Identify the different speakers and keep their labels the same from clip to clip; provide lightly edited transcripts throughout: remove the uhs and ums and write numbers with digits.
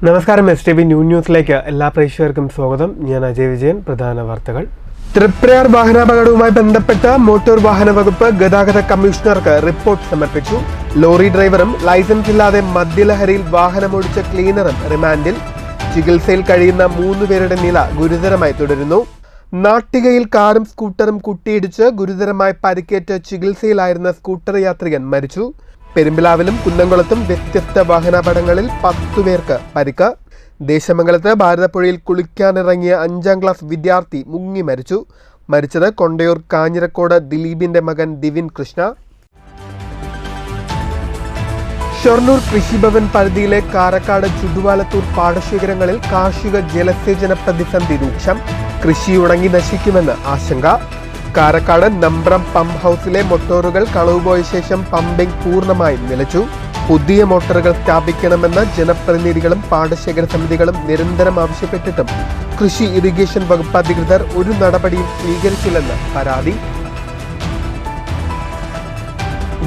Speaker 1: നമസ്കാരം. STV ന്യൂസിലേക്ക് എല്ലാ പ്രേക്ഷകർക്കും സ്വാഗതം. ഞാൻ അജയ് വിജയൻ. പ്രധാന വാർത്തകൾ. തൃപ്രയാർ വാഹനാപകടവുമായി ബന്ധപ്പെട്ട് മോട്ടോർ വാഹന വകുപ്പ് ഗതാഗത കമ്മീഷണർക്ക് റിപ്പോർട്ട് സമർപ്പിച്ചു. ലോറി ഡ്രൈവറും ലൈസൻസ് ഇല്ലാതെ മദ്യലഹരിയിൽ വാഹനമോടിച്ച ക്ലീനറും റിമാൻഡിൽ. ചികിത്സയിൽ കഴിയുന്ന 3 പേരുടെ നില ഗുരുതരമായി തുടരുന്നു. നാട്ടികയിൽ കാറും സ്കൂട്ടറും കൂട്ടിയിടിച്ച് ഗുരുതരമായി പരിക്കേറ്റ് ചികിത്സയിലായിരുന്ന സ്കൂട്ടർ യാത്രികൻ മരിച്ചു. പെരുമ്പിലാവിലും കുന്നംകുളത്തും വ്യത്യസ്ത വാഹനാപകടങ്ങളിൽ 10 പേർക്ക് പരിക്ക്. ദേശമംഗലത്ത് ഭാരതപ്പുഴയിൽ കുളിക്കാനിറങ്ങിയ 5ാം ക്ലാസ് വിദ്യാർത്ഥി മുങ്ങി മരിച്ചു. മരിച്ചത് കൊണ്ടയൂർ കാഞ്ഞിരക്കോട് ദിലീപിന്റെ മകൻ ദിവിൻ കൃഷ്ണ. ഷൊർണൂർ കൃഷിഭവൻ പരിധിയിലെ കാരക്കാട് ചുടുവാലത്തൂർ പാടശേഖരങ്ങളിൽ കാർഷിക ജലസേചന പ്രതിസന്ധി രൂക്ഷം. കൃഷി ഉണങ്ങി നശിക്കുമെന്ന് ആശങ്ക. കാരക്കാട് നമ്പ്രം പമ്പ് ഹൗസിലെ മോട്ടോറുകൾ കളവുപോയ ശേഷം പമ്പിംഗ് പൂർണ്ണമായും നിലച്ചു. പുതിയ മോട്ടോറുകൾ സ്ഥാപിക്കണമെന്ന് ജനപ്രതിനിധികളും പാടശേഖര സമിതികളും നിരന്തരം ആവശ്യപ്പെട്ടിട്ടും കൃഷി ഇറിഗേഷൻ വകുപ്പ് അധികൃതർ ഒരു നടപടിയും സ്വീകരിച്ചില്ലെന്ന് പരാതി.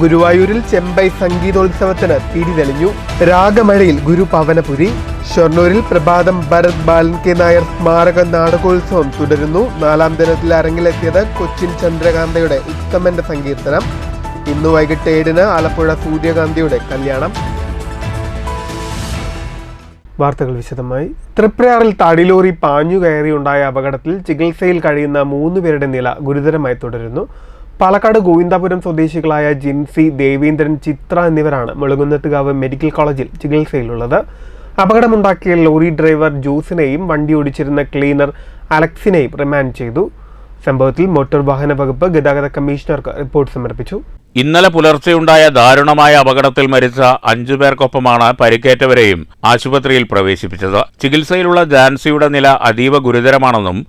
Speaker 1: ഗുരുവായൂരിൽ ചെമ്പൈ സംഗീതോത്സവത്തിന് തിരിതെളിഞ്ഞു. രാഗമഴയിൽ ഗുരുപവനപുരി. ഷൊർണൂരിൽ പ്രഭാതം ഭരത് ബാലൻ കെ നായർ സ്മാരക നാടകോത്സവം തുടരുന്നു. 4ാം ദിനത്തിൽ അരങ്ങിലെത്തിയത് കൊച്ചിൻ ചന്ദ്രകാന്തയുടെ ഉത്തമന്റെ സങ്കീർത്തനം. ഇന്ന് വൈകിട്ട് 7-ന് ആലപ്പുഴ സൂര്യകാന്തിയുടെ കല്യാണം. വാർത്തകൾ വിശദമായി. തൃപ്രയാറിൽ തടിലോറി പാഞ്ഞുകയറിയുണ്ടായ അപകടത്തിൽ ചികിത്സയിൽ കഴിയുന്ന 3 പേരുടെ നില ഗുരുതരമായി തുടരുന്നു. പാലക്കാട് ഗോവിന്ദാപുരം സ്വദേശികളായ ജിൻസി, ദേവീന്ദ്രൻ, ചിത്ര എന്നിവരാണ് മുളകുന്നത്തുകാവ് മെഡിക്കൽ കോളേജിൽ ചികിത്സയിലുള്ളത്. അപകടമുണ്ടാക്കിയ ലോറി ഡ്രൈവർ ജോസിനെയും വണ്ടി ഓടിച്ചിരുന്ന ക്ലീനർ അലക്സിനെയും റിമാൻഡ് ചെയ്തു. സംഭവത്തിൽ മോട്ടോർ വാഹന വകുപ്പ് ഗതാഗത കമ്മീഷണർക്ക് റിപ്പോർട്ട് സമർപ്പിച്ചു.
Speaker 2: ഇന്നലെ പുലർച്ചെയുണ്ടായ ദാരുണമായ അപകടത്തിൽ മരിച്ച 5 പേർക്കൊപ്പമാണ് പരിക്കേറ്റവരെയും ആശുപത്രിയിൽ പ്രവേശിപ്പിച്ചത്. ചികിത്സയിലുള്ള ജാൻസിയുടെ നില അതീവ ഗുരുതരമാണെന്നും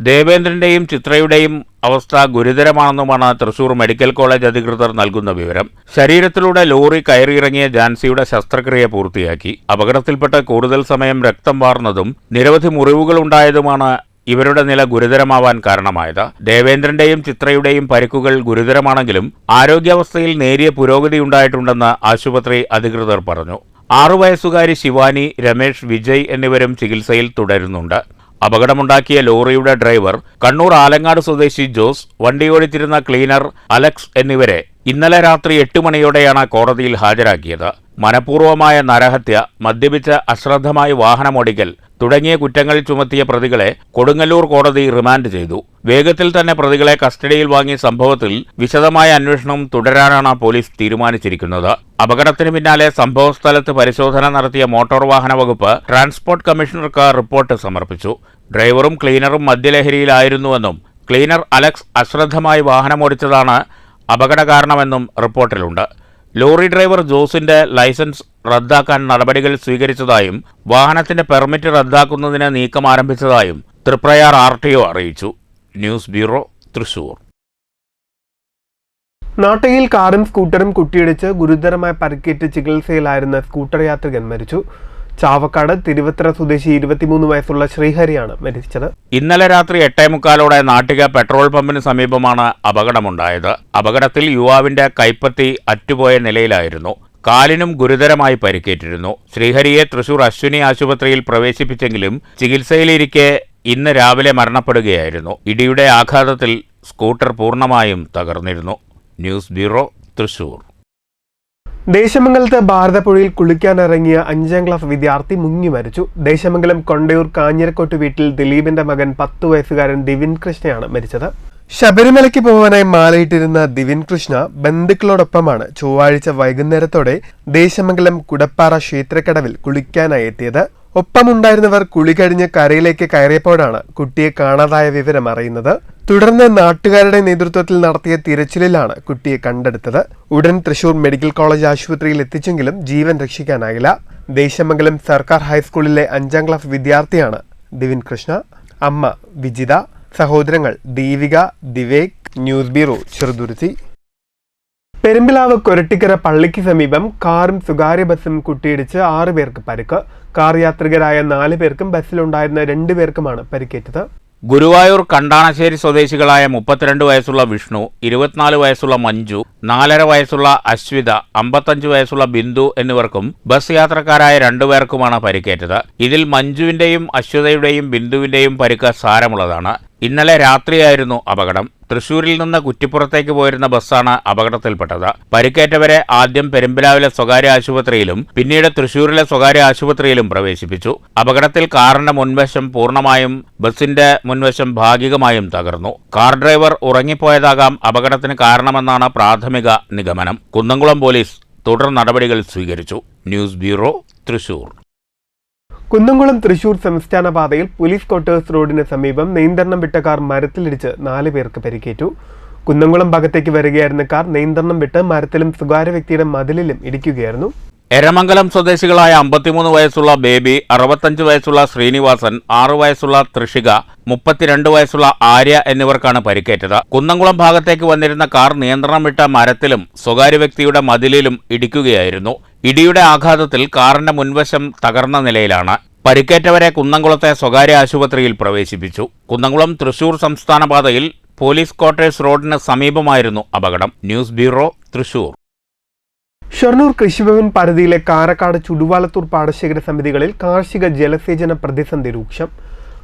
Speaker 2: ദേവേന്ദ്രന്റെയും ചിത്രയുടെയും അവസ്ഥ ഗുരുതരമാണെന്നുമാണ് തൃശൂർ മെഡിക്കൽ കോളേജ് അധികൃതർ നൽകുന്ന വിവരം. ശരീരത്തിലൂടെ ലോറി കയറിയിറങ്ങിയ ജാൻസിയുടെ ശസ്ത്രക്രിയ പൂർത്തിയാക്കി. അപകടത്തിൽപ്പെട്ട് കൂടുതൽ സമയം രക്തം വാർന്നതും നിരവധി മുറിവുകളുണ്ടായതുമാണ് ഇവരുടെ നില ഗുരുതരമാവാൻ കാരണമായത്. ദേവേന്ദ്രന്റെയും ചിത്രയുടെയും പരിക്കുകൾ ഗുരുതരമാണെങ്കിലും ആരോഗ്യാവസ്ഥയിൽ നേരിയ പുരോഗതിയുണ്ടായിട്ടുണ്ടെന്ന് ആശുപത്രി അധികൃതർ പറഞ്ഞു. 6 വയസ്സുകാരി ശിവാനി, രമേഷ്, വിജയ് എന്നിവരും ചികിത്സയിൽ തുടരുന്നുണ്ട്. അപകടമുണ്ടാക്കിയ ലോറിയുടെ ഡ്രൈവർ കണ്ണൂർ ആലങ്ങാട് സ്വദേശി ജോസ്, വണ്ടിയോടിച്ചിരുന്ന ക്ലീനർ അലക്സ് എന്നിവരെ ഇന്നലെ രാത്രി 8 മണിയോടെയാണ് കോടതിയിൽ ഹാജരാക്കിയത്. മനഃപൂർവമായ നരഹത്യ, മദ്യപിച്ച് അശ്രദ്ധമായി വാഹനമോടിക്കൽ തുടങ്ങിയ കുറ്റങ്ങൾ ചുമത്തിയ പ്രതികളെ കൊടുങ്ങല്ലൂർ കോടതി റിമാൻഡ് ചെയ്തു. വേഗത്തിൽ തന്നെ പ്രതികളെ കസ്റ്റഡിയിൽ വാങ്ങിയ സംഭവത്തിൽ വിശദമായ അന്വേഷണം തുടരാനാണ് പോലീസ് തീരുമാനിച്ചിരിക്കുന്നത്. അപകടത്തിന് പിന്നാലെ സംഭവസ്ഥലത്ത് പരിശോധന നടത്തിയ മോട്ടോർ വാഹന വകുപ്പ് ട്രാൻസ്പോർട്ട് കമ്മീഷണർക്ക് റിപ്പോർട്ട് സമർപ്പിച്ചു. ഡ്രൈവറും ക്ലീനറും മദ്യലഹരിയിലായിരുന്നുവെന്നും ക്ലീനർ അലക്സ് അശ്രദ്ധമായി വാഹനമോടിച്ചതാണ് അപകട കാരണമെന്നും റിപ്പോർട്ടിലുണ്ട്. ലോറി ഡ്രൈവർ ജോസിന്റെ ലൈസൻസ് റദ്ദാക്കാൻ നടപടികൾ സ്വീകരിച്ചതായും വാഹനത്തിന്റെ പെർമിറ്റ് റദ്ദാക്കുന്നതിന് നീക്കം ആരംഭിച്ചതായും തൃപ്രയാർ RTO അറിയിച്ചു. News bureau, Thrissur.
Speaker 1: നാട്ടികയിൽ കാറും സ്കൂട്ടറും കൂട്ടിയിടിച്ച് ഗുരുതരമായി പരിക്കേറ്റ് ചികിത്സയിലായിരുന്ന സ്കൂട്ടർ യാത്രികൻ മരിച്ചു. ചാവക്കാട് തിരുവത്ര സ്വദേശി 23 വയസ്സുള്ള ശ്രീഹരിയാണ് മരിച്ചത്.
Speaker 2: ഇന്നലെ രാത്രി 8:45 നാട്ടിക പെട്രോൾ പമ്പിന് സമീപമാണ് അപകടമുണ്ടായത്. അപകടത്തിൽ യുവാവിന്റെ കൈപ്പത്തി അറ്റുപോയ നിലയിലായിരുന്നു. കാലിനും ഗുരുതരമായി പരിക്കേറ്റിരുന്നു. ശ്രീഹരിയെ തൃശൂർ അശ്വിനി ആശുപത്രിയിൽ പ്രവേശിപ്പിച്ചെങ്കിലും ചികിത്സയിലിരിക്കെ ഇന്ന് രാവിലെ മരണപ്പെടുകയായിരുന്നു. ഇടിയുടെ ആഘാതത്തിൽ സ്കൂട്ടർ പൂർണ്ണമായും തകർന്നിരുന്നു. News bureau, Thrissur.
Speaker 1: ദേശമംഗലത്ത് ഭാരതപ്പുഴയിൽ കുളിക്കാനിറങ്ങിയ 5ാം ക്ലാസ് വിദ്യാർത്ഥി മുങ്ങി മരിച്ചു. ദേശമംഗലം കൊണ്ടയൂർ കാഞ്ഞിരക്കോട്ട് വീട്ടിൽ ദിലീപിന്റെ മകൻ 10 വയസ്സുകാരൻ ദിവിൻ കൃഷ്ണയാണ് മരിച്ചത്. ശബരിമലയ്ക്ക് പോകാനായി മാലയിട്ടിരുന്ന ദിവിൻ കൃഷ്ണ ബന്ധുക്കളോടൊപ്പമാണ് ചൊവ്വാഴ്ച വൈകുന്നേരത്തോടെ ദേശമംഗലം കുടപ്പാറ ക്ഷേത്രക്കടവിൽ കുളിക്കാനായി എത്തിയത്. ഒപ്പമുണ്ടായിരുന്നവർ കുളി കഴിഞ്ഞ് കരയിലേക്ക് കയറിയപ്പോഴാണ് കുട്ടിയെ കാണാതായ വിവരം അറിയുന്നത്. തുടർന്ന് നാട്ടുകാരുടെ നേതൃത്വത്തിൽ നടത്തിയ തിരച്ചിലിലാണ് കുട്ടിയെ കണ്ടെടുത്തത്. ഉടൻ തൃശൂർ മെഡിക്കൽ കോളേജ് ആശുപത്രിയിൽ എത്തിച്ചെങ്കിലും ജീവൻ രക്ഷിക്കാനായില്ല. ദേശമംഗലം സർക്കാർ ഹൈസ്കൂളിലെ 5ാം ക്ലാസ് വിദ്യാർത്ഥിയാണ് ദിവിൻ കൃഷ്ണ. അമ്മ വിജിത, സഹോദരങ്ങൾ ദീപിക, ദിവേക്. News bureau, Cheruthuruthy. പെരുമ്പിലാവ് കൊരട്ടിക്കര പള്ളിക്ക് സമീപം കാറും സ്വകാര്യ ബസ്സും കൂട്ടിയിടിച്ച് 6 പേർക്ക് പരിക്ക്. കാർ യാത്രികരായ 4 പേർക്കും ബസ്സിലുണ്ടായിരുന്ന 2 പേർക്കുമാണ് പരിക്കേറ്റത്.
Speaker 2: ഗുരുവായൂർ കണ്ടാണശ്ശേരി സ്വദേശികളായ 32 വയസ്സുള്ള വിഷ്ണു, 24 വയസ്സുള്ള മഞ്ജു, 4.5 വയസ്സുള്ള അശ്വിത, 55 വയസ്സുള്ള ബിന്ദു എന്നിവർക്കും ബസ് യാത്രക്കാരായ 2 പേർക്കുമാണ് പരിക്കേറ്റത്. ഇതിൽ മഞ്ജുവിന്റെയും അശ്വിതയുടെയും ബിന്ദുവിന്റെയും പരിക്ക് സാരമുള്ളതാണ്. ഇന്നലെ രാത്രിയായിരുന്നു അപകടം. തൃശൂരിൽ നിന്ന് കുറ്റിപ്പുറത്തേക്ക് പോയിരുന്ന ബസ്സാണ് അപകടത്തിൽപ്പെട്ടത്. പരിക്കേറ്റവരെ ആദ്യം പെരുമ്പിലാവിലെ സ്വകാര്യ ആശുപത്രിയിലും പിന്നീട് തൃശൂരിലെ സ്വകാര്യ ആശുപത്രിയിലും പ്രവേശിപ്പിച്ചു. അപകടത്തിൽ കാറിന്റെ മുൻവശം പൂർണ്ണമായും ബസിന്റെ മുൻവശം ഭാഗികമായും തകർന്നു. കാർ ഡ്രൈവർ ഉറങ്ങിപ്പോയതാകാം അപകടത്തിന് കാരണമെന്നാണ് പ്രാഥമിക നിഗമനം. കുന്നംകുളം പോലീസ് തുടർ നടപടികൾ സ്വീകരിച്ചു. News bureau, Thrissur.
Speaker 1: കുന്നംകുളം തൃശൂർ സംസ്ഥാന പാതയിൽ പോലീസ് ക്വാർട്ടേഴ്സ് റോഡിന് സമീപം നിയന്ത്രണം വിട്ട കാർ മരത്തിലിടിച്ച് 4 പേർക്ക് പരിക്കേറ്റു. കുന്നംകുളം ഭാഗത്തേക്ക് വരികയായിരുന്ന കാർ നിയന്ത്രണം വിട്ട് മരത്തിലും സ്വകാര്യ വ്യക്തിയുടെ മതിലിലും ഇടിക്കുകയായിരുന്നു.
Speaker 2: എരമംഗലം സ്വദേശികളായ 53 വയസ്സുള്ള ബേബി, 65 വയസ്സുള്ള ശ്രീനിവാസൻ, 6 വയസ്സുള്ള തൃഷിക, 32 വയസ്സുള്ള ആര്യ എന്നിവർക്കാണ് പരിക്കേറ്റത്. കുന്നംകുളം ഭാഗത്തേക്ക് വന്നിരുന്ന കാർ നിയന്ത്രണം വിട്ട മരത്തിലും സ്വകാര്യ വ്യക്തിയുടെ മതിലിലും ഇടിക്കുകയായിരുന്നു. ഇടിയുടെ ആഘാതത്തിൽ കാറിന്റെ മുൻവശം തകർന്ന നിലയിലാണ്. പരിക്കേറ്റവരെ കുന്നംകുളത്തെ സ്വകാര്യ ആശുപത്രിയിൽ പ്രവേശിപ്പിച്ചു. കുന്നംകുളം തൃശൂർ സംസ്ഥാന പാതയിൽ പോലീസ് ക്വാർട്ടേഴ്സ് റോഡിന് സമീപമായിരുന്നു അപകടം. News bureau, Thrissur.
Speaker 1: ഷൊർണൂർ കൃഷിഭവൻ പരിധിയിലെ കാരക്കാട്, ചുടുവാലത്തൂർ പാടശേഖര സമിതികളിൽ കാർഷിക ജലസേചന പ്രതിസന്ധി രൂക്ഷം.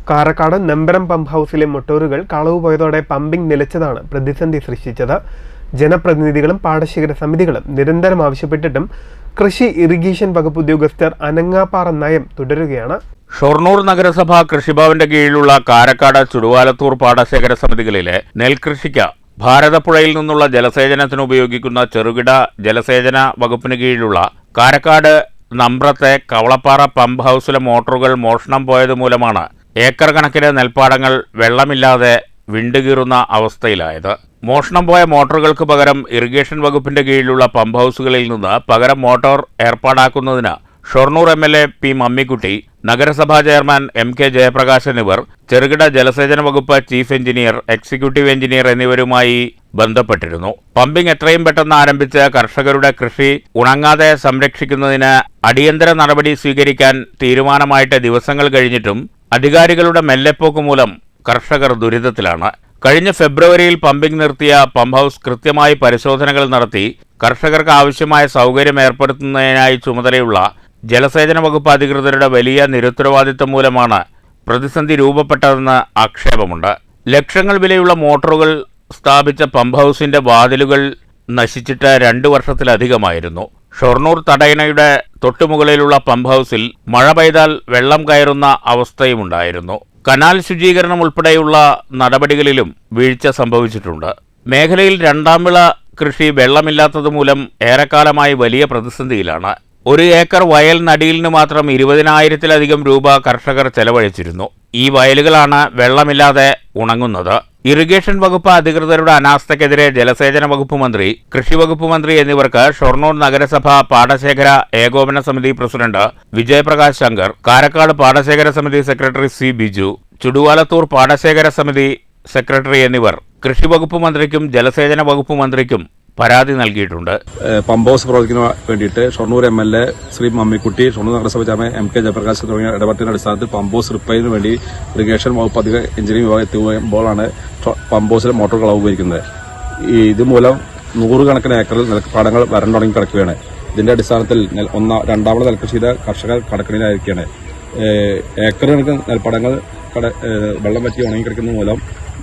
Speaker 1: കാരക്കാട് നമ്പരം പമ്പ് ഹൗസിലെ മോട്ടോറുകൾ കളവ് പോയതോടെ പമ്പിംഗ് നിലച്ചതാണ് പ്രതിസന്ധി സൃഷ്ടിച്ചത്. ജനപ്രതിനിധികളും പാടശേഖര സമിതികളും നിരന്തരം ആവശ്യപ്പെട്ടിട്ടും കൃഷി ഇറിഗേഷൻ വകുപ്പ് ഉദ്യോഗസ്ഥർ അനങ്ങാപ്പാറ നയം തുടരുകയാണ്.
Speaker 2: ഷൊർണൂർ നഗരസഭ കൃഷിഭവന്റെ കീഴിലുള്ള കാരക്കാട്, ചുടുവാലത്തൂർ പാടശേഖര സമിതികളിലെ നെൽകൃഷിക്ക് ഭാരതപ്പുഴയിൽ നിന്നുള്ള ജലസേചനത്തിന് ഉപയോഗിക്കുന്ന ചെറുകിട ജലസേചന വകുപ്പിന് കീഴിലുള്ള കാരക്കാട് നമ്പ്രത്തെ കവളപ്പാറ പമ്പ് ഹൗസിലെ മോട്ടോറുകൾ മോഷണം പോയതുമൂലമാണ് ഏക്കർ കണക്കിന് നെൽപ്പാടങ്ങൾ വെള്ളമില്ലാതെ വിണ്ടുകീറുന്ന അവസ്ഥയിലായത്. മോഷണം പോയ മോട്ടോറുകൾക്ക് പകരം ഇറിഗേഷൻ വകുപ്പിന്റെ കീഴിലുള്ള പമ്പ് ഹൗസുകളിൽ നിന്ന് പകരം മോട്ടോർ ഏർപ്പാടാക്കുന്നതിന് ഷൊർണൂർ MLA പി മമ്മിക്കുട്ടി, നഗരസഭാ ചെയർമാൻ MK ജയപ്രകാശ് എന്നിവർ ചെറുകിട ജലസേചന വകുപ്പ് ചീഫ് എഞ്ചിനീയർ, എക്സിക്യൂട്ടീവ് എഞ്ചിനീയർ എന്നിവരുമായി ബന്ധപ്പെട്ടിരുന്നു. പമ്പിംഗ് എത്രയും പെട്ടെന്ന് ആരംഭിച്ച് കർഷകരുടെ കൃഷി ഉണങ്ങാതെ സംരക്ഷിക്കുന്നതിന് അടിയന്തര നടപടി സ്വീകരിക്കാൻ തീരുമാനമായിട്ട് ദിവസങ്ങൾ കഴിഞ്ഞിട്ടും അധികാരികളുടെ മെല്ലെപ്പോക്ക് മൂലം കർഷകർ ദുരിതത്തിലാണ്. കഴിഞ്ഞ ഫെബ്രുവരിയിൽ പമ്പിംഗ് നിർത്തിയ പമ്പ് ഹൗസ് കൃത്യമായി പരിശോധനകൾ നടത്തി കർഷകർക്ക് ആവശ്യമായ സൗകര്യം ഏർപ്പെടുത്തുന്നതിനായി ചുമതലയുള്ള ജലസേചന വകുപ്പ് അധികൃതരുടെ വലിയ നിരുത്തരവാദിത്വം മൂലമാണ് പ്രതിസന്ധി രൂപപ്പെട്ടതെന്ന് ആക്ഷേപമുണ്ട്. ലക്ഷങ്ങൾ വിലയുള്ള മോട്ടോറുകൾ സ്ഥാപിച്ച പമ്പ് ഹൗസിന്റെ വാതിലുകൾ നശിച്ചിട്ട് 2 വർഷത്തിലധികമായിരുന്നു. ഷൊർണൂർ തടയണയുടെ തൊട്ടുമുകളിലുള്ള പമ്പ് ഹൗസിൽ മഴ പെയ്താൽ വെള്ളം കയറുന്ന അവസ്ഥയുമുണ്ടായിരുന്നു. കനാൽ ശുചീകരണം ഉൾപ്പെടെയുള്ള നടപടികളിലും വീഴ്ച സംഭവിച്ചിട്ടുണ്ട്. മേഖലയിൽ രണ്ടാം വിള കൃഷി വെള്ളമില്ലാത്തതുമൂലം ഏറെക്കാലമായി വലിയ പ്രതിസന്ധിയിലാണ്. 1 ഏക്കർ വയൽ നടീലിന് മാത്രം 20,000-ലധികം രൂപ കർഷകർ ചെലവഴിച്ചിരുന്നു. ഈ വയലുകളാണ് വെള്ളമില്ലാതെ ഉണങ്ങുന്നത്. ഇറിഗേഷൻ വകുപ്പ് അധികൃതരുടെ അനാസ്ഥയ്ക്കെതിരെ ജലസേചന വകുപ്പ് മന്ത്രി, കൃഷി വകുപ്പ് മന്ത്രി എന്നിവർക്ക് ഷൊർണൂർ നഗരസഭ പാടശേഖര ഏകോപന സമിതി പ്രസിഡന്റ് വിജയപ്രകാശ് ശങ്കർ, കാരക്കാട് പാടശേഖര സമിതി സെക്രട്ടറി C ബിജു, ചുടുവാലത്തൂർ പാടശേഖര സമിതി സെക്രട്ടറി എന്നിവർ കൃഷി വകുപ്പ് മന്ത്രിക്കും ജലസേചന വകുപ്പ് മന്ത്രിക്കും പരാതി നൽകിയിട്ടുണ്ട്.
Speaker 3: പമ്പ് ഹൗസ് പ്രവർത്തിക്കുന്ന വേണ്ടിയിട്ട് ഷൊർണൂർ MLA ശ്രീ മമ്മിക്കുട്ടി, ഷൊർണൂർ നഗരസഭ ചെയർമാൻ MK ജയപ്രകാശ് തുടങ്ങിയ ഇടപെട്ടതിന്റെ അടിസ്ഥാനത്തിൽ പമ്പ് ഹൗസ് റിപ്പയറിന് വേണ്ടി ഇറിഗേഷൻ വകുപ്പ് അധിക എഞ്ചിനീയറിംഗ് വിഭാഗം എത്തുമ്പോഴാണ് പമ്പ് ഹൗസിലെ മോട്ടോർ കളവ് ഉപയോഗിക്കുന്നത്. ഇതുമൂലം 100 കണക്കിന് ഏക്കറിൽ നെൽപ്പാടങ്ങൾ വരണ്ടു തുടങ്ങി കിടക്കുകയാണ്. ഇതിന്റെ അടിസ്ഥാനത്തിൽ രണ്ടാമത് നെൽകൃഷി ചെയ്ത കർഷകർ കടക്കണിയിലായിരിക്കുകയാണ്. ഏക്കർ കണക്കിന് നെൽപ്പാടങ്ങൾ വെള്ളം പറ്റി ഉണങ്ങിക്കിടക്കുന്ന മൂലം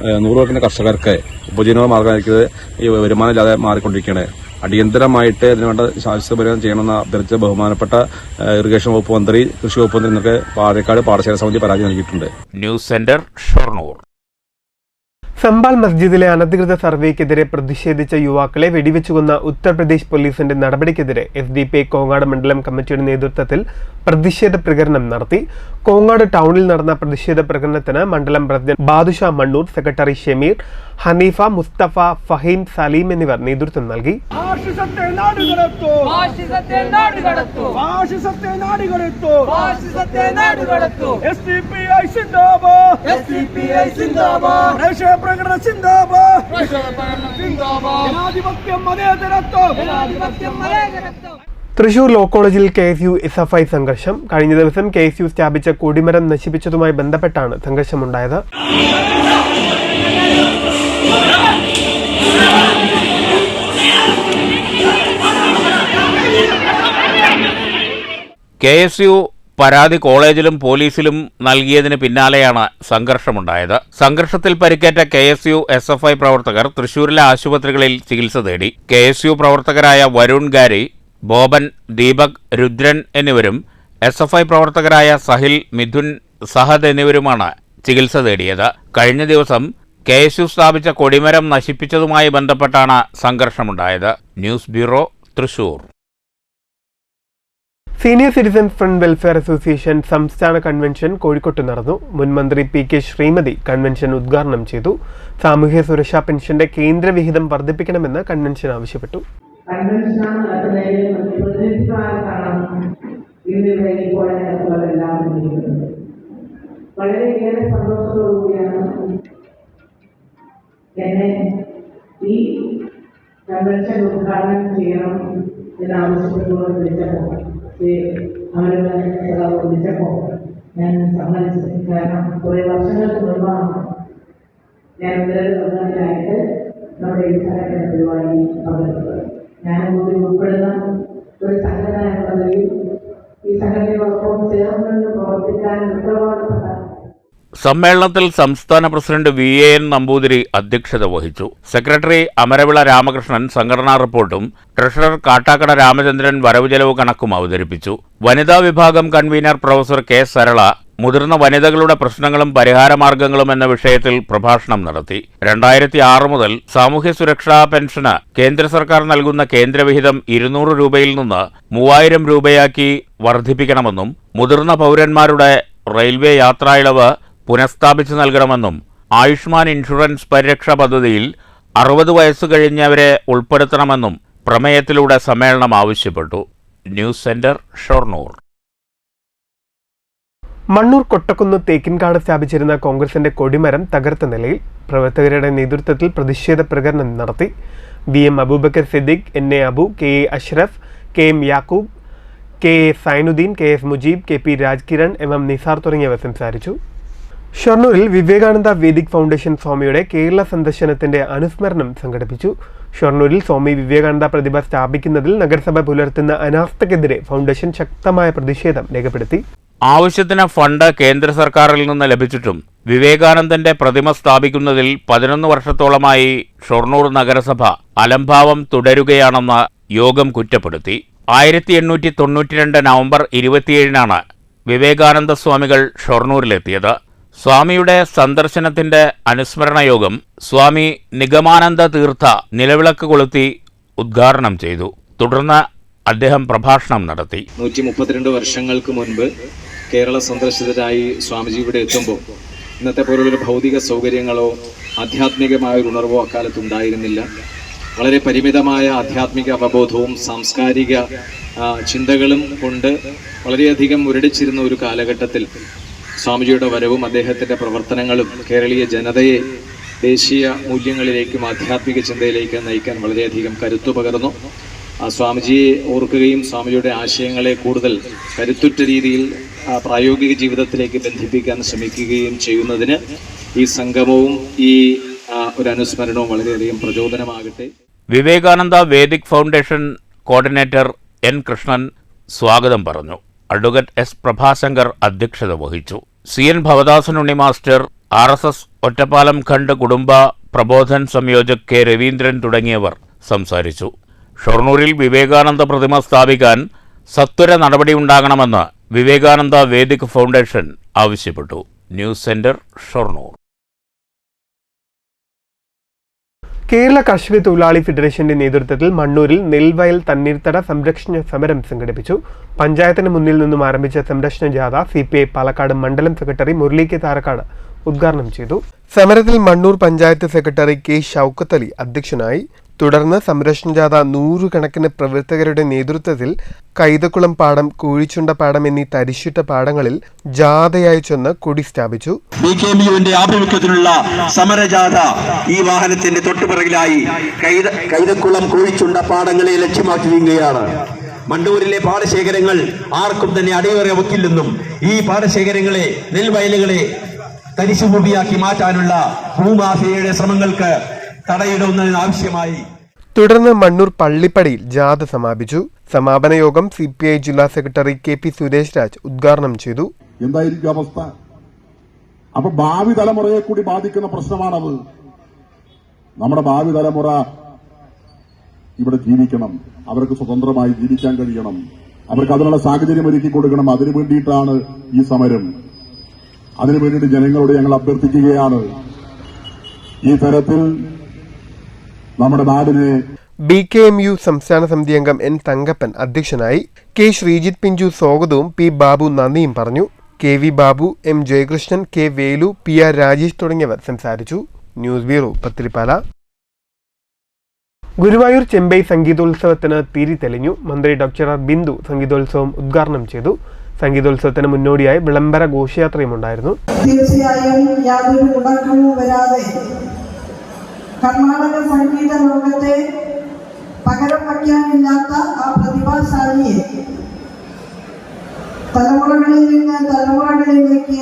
Speaker 3: 100 കണക്കിന് കർഷകർക്ക് ഉപജീവന മാർഗമായിരിക്കുന്നത് ഈ വരുമാനമില്ലാതെ മാറിക്കൊണ്ടിരിക്കുകയാണ്. അടിയന്തരമായിട്ട് ഇതിനുവേണ്ട ശാശ്വത പരിഹാരം ചെയ്യണമെന്ന് അഭ്യർത്ഥിച്ച ബഹുമാനപ്പെട്ട ഇറിഗേഷൻ വകുപ്പ് മന്ത്രി, കൃഷി വകുപ്പ് മന്ത്രി എന്നൊക്കെ പാലക്കാട് പാടശേഖര സമിതി പരാതി നൽകിയിട്ടുണ്ട്.
Speaker 2: News centre, Shoranur.
Speaker 1: സംബാൽ മസ്ജിദിലെ അനധികൃത സർവേക്കെതിരെ പ്രതിഷേധിച്ച യുവാക്കളെ വെടിവെച്ചുകൊന്ന ഉത്തർപ്രദേശ് പോലീസിന്റെ നടപടിക്കെതിരെ SDPI കോങ്ങാട് മണ്ഡലം കമ്മിറ്റിയുടെ നേതൃത്വത്തിൽ പ്രതിഷേധ പ്രകടനം നടത്തി. കോങ്ങാട് ടൗണിൽ നടന്ന പ്രതിഷേധ പ്രകടനത്തിന് മണ്ഡലം പ്രസിഡന്റ് ബാദുഷാ മണ്ണൂർ, സെക്രട്ടറി ഷമീർ, ഹനീഫ, മുസ്തഫ, ഫഹീം, സലീം എന്നിവർ നേതൃത്വം നൽകി. തൃശൂർ ലോ കോളേജിൽ KSU SFI സംഘർഷം. കഴിഞ്ഞ ദിവസം KSU സ്ഥാപിച്ച കൊടിമരം നശിപ്പിച്ചതുമായി ബന്ധപ്പെട്ടാണ് സംഘർഷമുണ്ടായത്.
Speaker 2: KSU പരാതി കോളേജിലും പോലീസിലും നൽകിയതിന് പിന്നാലെയാണ് സംഘർഷമുണ്ടായത്. സംഘർഷത്തിൽ പരിക്കേറ്റ KSU SFI പ്രവർത്തകർ തൃശൂരിലെ ആശുപത്രികളിൽ ചികിത്സ തേടി. KSU പ്രവർത്തകരായ വരുൺ ഗാരി, ബോബൻ, ദീപക്, രുദ്രൻ എന്നിവരും SFI പ്രവർത്തകരായ സഹിൽ, മിഥുൻ, സഹദ് എന്നിവരുമാണ് ചികിത്സ തേടിയത്. കഴിഞ്ഞ ദിവസം KSU സ്ഥാപിച്ച കൊടിമരം നശിപ്പിച്ചതുമായി ബന്ധപ്പെട്ടാണ് സംഘർഷമുണ്ടായത്. ന്യൂസ് ബ്യൂറോ, തൃശൂർ.
Speaker 1: Senior citizens front welfare association സംസ്ഥാന കൺവെൻഷൻ കോഴിക്കോട്ട് നടന്നു. മുൻമന്ത്രി PK ശ്രീമതി കൺവെൻഷൻ ഉദ്ഘാടനം ചെയ്തു. സാമൂഹ്യ സുരക്ഷാ പെൻഷന്റെ കേന്ദ്രവിഹിതം വർദ്ധിപ്പിക്കണമെന്ന് കൺവെൻഷൻ ആവശ്യപ്പെട്ടു.
Speaker 4: വളരെയേറെ സന്തോഷത്തോടുകൂടിയാണ് എന്നെ ഈ കൺവെൻഷൻ ഉദ്ഘാടനം ചെയ്യണം എന്നാവശ്യപ്പെട്ടുകൊണ്ട് വിളിച്ചപ്പോൾ ഞാൻ സമ്മതിച്ചത്. കാരണം കുറേ വർഷങ്ങൾക്ക് മുൻപാണ് ഞാൻ പ്രധാനമായിട്ട് നമ്മുടെ ഈ സംഘടന പരിപാടി പങ്കെടുത്തത്. ഞാൻ കൂടി ഉൾപ്പെടുന്ന ഒരു സംഘടന എന്ന നിലയിൽ ഈ സംഘടനയോടൊപ്പം ചേർന്ന് പ്രവർത്തിക്കാൻ ഉത്തരവാദിത്തപ്പെട്ട
Speaker 2: സമ്മേളനത്തിൽ സംസ്ഥാന പ്രസിഡന്റ് VAN നമ്പൂതിരി അധ്യക്ഷത വഹിച്ചു. സെക്രട്ടറി അമരവിള രാമകൃഷ്ണൻ സംഘടനാ റിപ്പോർട്ടും ട്രഷറർ കാട്ടാക്കട രാമചന്ദ്രൻ വരവ് ചെലവ് കണക്കും അവതരിപ്പിച്ചു. വനിതാ വിഭാഗം കൺവീനർ പ്രൊഫസർ K സരള മുതിർന്ന വനിതകളുടെ പ്രശ്നങ്ങളും പരിഹാരമാർഗങ്ങളും എന്ന വിഷയത്തിൽ പ്രഭാഷണം നടത്തി. 2006 മുതൽ സാമൂഹ്യ സുരക്ഷാ പെൻഷന് കേന്ദ്ര സർക്കാർ നൽകുന്ന കേന്ദ്രവിഹിതം 200 രൂപയിൽ നിന്ന് 3000 രൂപയാക്കി വർദ്ധിപ്പിക്കണമെന്നും മുതിർന്ന പൗരന്മാരുടെ റെയിൽവേ യാത്രായിളവ് പുനഃസ്ഥാപിച്ചു നൽകണമെന്നും ആയുഷ്മാൻ ഇൻഷുറൻസ് പരിരക്ഷാ പദ്ധതിയിൽ 60 വയസ്സ് കഴിഞ്ഞവരെ ഉൾപ്പെടുത്തണമെന്നും പ്രമേയത്തിലൂടെ സമ്മേളനം ആവശ്യപ്പെട്ടു. News centre, Shoranur.
Speaker 1: മണ്ണൂർ കൊട്ടക്കുന്ന് തേക്കിൻകാട് സ്ഥാപിച്ചിരുന്ന കോൺഗ്രസിന്റെ കൊടിമരം തകർത്ത നിലയിൽ. പ്രവർത്തകരുടെ നേതൃത്വത്തിൽ പ്രതിഷേധ പ്രകടനം നടത്തി. VM Abubakar Siddique, NA Abu, KA Ashraf, KM Yakub, KA Zainuddin, KS Mujeeb, KP Rajkiran, MM Nisar തുടങ്ങിയവർ സംസാരിച്ചു. ഷൊർണൂരിൽ വിവേകാനന്ദ വേദിക് ഫൗണ്ടേഷൻ സ്വാമിയുടെ കേരള സന്ദർശനത്തിന്റെ അനുസ്മരണം സംഘടിപ്പിച്ചു. ഷൊർണൂരിൽ സ്വാമി വിവേകാനന്ദ പ്രതിമ സ്ഥാപിക്കുന്നതിൽ നഗരസഭ പുലർത്തുന്ന അനാസ്ഥയ്ക്കെതിരെ ഫൗണ്ടേഷൻ ശക്തമായ പ്രതിഷേധം രേഖപ്പെടുത്തി.
Speaker 2: ആവശ്യത്തിന് ഫണ്ട് കേന്ദ്ര സർക്കാരിൽ നിന്ന് ലഭിച്ചിട്ടും വിവേകാനന്ദന്റെ പ്രതിമ സ്ഥാപിക്കുന്നതിൽ 11 വർഷത്തോളമായി ഷൊർണൂർ നഗരസഭ അലംഭാവം തുടരുകയാണെന്ന് യോഗം കുറ്റപ്പെടുത്തി. 1892 നവംബർ 27-നാണ് വിവേകാനന്ദ സ്വാമികൾ ഷൊർണൂരിലെത്തിയത്. സ്വാമിയുടെ സന്ദർശനത്തിന്റെ അനുസ്മരണ യോഗം സ്വാമി നിഗമാനന്ദ തീർത്ഥ നിലവിളക്ക് കൊളുത്തി ഉദ്ഘാടനം ചെയ്തു. തുടർന്ന് അദ്ദേഹം പ്രഭാഷണം നടത്തി.
Speaker 5: 132 വർഷങ്ങൾക്ക് മുൻപ് കേരള സന്ദർശിതരായി സ്വാമിജി ഇവിടെ എത്തുമ്പോൾ ഇന്നത്തെ പോലുള്ളൊരു ഭൗതിക സൗകര്യങ്ങളോ ആധ്യാത്മികമായ ഒരു ഉണർവോ അക്കാലത്ത് ഉണ്ടായിരുന്നില്ല. വളരെ പരിമിതമായ ആധ്യാത്മിക അവബോധവും സാംസ്കാരിക ചിന്തകളും കൊണ്ട് വളരെയധികം മുരടിച്ചിരുന്ന ഒരു കാലഘട്ടത്തിൽ സ്വാമിജിയുടെ വരവും അദ്ദേഹത്തിൻ്റെ പ്രവർത്തനങ്ങളും കേരളീയ ജനതയെ ദേശീയ മൂല്യങ്ങളിലേക്കും ആധ്യാത്മിക ചിന്തയിലേക്ക് നയിക്കാൻ വളരെയധികം കരുത്തു പകർന്നു. സ്വാമിജിയെ ഓർക്കുകയും സ്വാമിജിയുടെ ആശയങ്ങളെ കൂടുതൽ കരുത്തുറ്റ രീതിയിൽ പ്രായോഗിക ജീവിതത്തിലേക്ക് ബന്ധിപ്പിക്കാൻ ശ്രമിക്കുകയും ചെയ്യുന്നതിന് ഈ സംഗമവും ഈ ഒരു അനുസ്മരണവും വളരെയധികം പ്രചോദനമാകട്ടെ.
Speaker 2: Vivekananda Vedic foundation coordinator N Krishnan സ്വാഗതം പറഞ്ഞു. അഡ്വക്കേറ്റ് S പ്രഭാശങ്കർ അധ്യക്ഷത വഹിച്ചു. CN Bhavadasan Unni master, RSS Ottapalam khand Kutumba Prabodhan സംയോജക് K Raveendran തുടങ്ങിയവർ സംസാരിച്ചു. ഷൊർണൂരിൽ വിവേകാനന്ദ പ്രതിമ സ്ഥാപിക്കാൻ സത്വര നടപടിയുണ്ടാകണമെന്ന് വിവേകാനന്ദ വേദിക് ഫൗണ്ടേഷൻ ആവശ്യപ്പെട്ടു. News centre, Shoranur.
Speaker 1: കേരള കർഷക തൊഴിലാളി ഫെഡറേഷന്റെ നേതൃത്വത്തിൽ മണ്ണൂരിൽ നെൽവയൽ തണ്ണീർത്തട സംരക്ഷണ സമരം സംഘടിപ്പിച്ചു. പഞ്ചായത്തിന് മുന്നിൽ നിന്നും ആരംഭിച്ച സംരക്ഷണ ജാഥ CPI പാലക്കാട് മണ്ഡലം സെക്രട്ടറി മുരളി K താരക്കാട് ഉദ്ഘാടനം ചെയ്തു. സമരത്തിൽ മണ്ണൂർ പഞ്ചായത്ത് സെക്രട്ടറി K ഷൗക്കത്ത് അലി അധ്യക്ഷനായി. തുടർന്ന് സംരക്ഷണ ജാഥ 100 കണക്കിന് പ്രവർത്തകരുടെ നേതൃത്വത്തിൽ കൈതക്കുളം പാടം, കൂഴിച്ചുണ്ട പാടം എന്നീ തരിശിട്ട പാടങ്ങളിൽ ജാഥയായി ചെന്ന് കൊടി സ്ഥാപിച്ചു.
Speaker 6: BKMUവിന്റെ ആഭിമുഖ്യത്തിലുള്ള സമരജാഥ ഈ വാഹനത്തിന്റെ തൊട്ടുപിറകിലായി കൈതക്കുളം, കൂഴിച്ചുണ്ട പാടങ്ങളെ ലക്ഷ്യമാക്കുകയാണ്. മണ്ടൂരിലെ പാടശേഖരങ്ങൾ ആർക്കും തന്നെ അടിയറ വെക്കില്ലെന്നും ഈ പാടശേഖരങ്ങളെ നെൽവയലുകളെ തരിശുഭൂമിയാക്കി മാറ്റാനുള്ള ഭൂമാഫിയയുടെ ശ്രമങ്ങൾക്ക് തടയിടുന്നതിന് ആവശ്യമായി.
Speaker 1: തുടർന്ന് മണ്ണൂർ പള്ളിപ്പടിയിൽ ജാഥ സമാപിച്ചു. സമാപന യോഗം CPI ജില്ലാ സെക്രട്ടറി KP സുരേഷ് രാജ് ഉദ്ഘാടനം ചെയ്തു.
Speaker 7: എന്തായിരിക്കും അവസ്ഥ? അപ്പൊ ഭാവി തലമുറയെ കൂടി ബാധിക്കുന്ന പ്രശ്നമാണത്. നമ്മുടെ ഭാവി തലമുറ ഇവിടെ ജീവിക്കണം, അവർക്ക് സ്വതന്ത്രമായി ജീവിക്കാൻ കഴിയണം, അവർക്ക് അതിനുള്ള സാഹചര്യം ഒരുക്കി കൊടുക്കണം. അതിനു വേണ്ടിയിട്ടാണ് ഈ സമരം. അതിനു വേണ്ടിയിട്ട് ജനങ്ങളോട് ഞങ്ങൾ അഭ്യർത്ഥിക്കുകയാണ്. ഈ തരത്തിൽ നമ്മുടെ നാടിനെ
Speaker 1: BKMU സംസ്ഥാന സമിതി അംഗം N തങ്കപ്പൻ അധ്യക്ഷനായി. K ശ്രീജിത്ത് പിഞ്ചു സ്വാഗതവും P ബാബു നന്ദിയും പറഞ്ഞു. KV Babu, M Jayakrishnan, K Velu, PR Rajesh തുടങ്ങിയവർ സംസാരിച്ചു. News bureau Pathirippala. ഗുരുവായൂർ ചെമ്പൈ സംഗീതോത്സവത്തിന് തിരി തെളിഞ്ഞു. മന്ത്രി ഡോക്ടർ ആർ ബിന്ദു സംഗീതോത്സവം ഉദ്ഘാടനം ചെയ്തു. സംഗീതോത്സവത്തിന് മുന്നോടിയായി വിളംബര ഘോഷയാത്രയും ഉണ്ടായിരുന്നു.
Speaker 8: തീർച്ചയായും യാതൊരു മുടക്കവും വരാതെ കർണാടക സംഗീത ലോകത്തെ പകരം വയ്ക്കാനില്ലാത്ത ആ പ്രതിഭാശാലിയെ തലമുറകളിൽ നിന്ന് തലമുറകളിലേക്ക്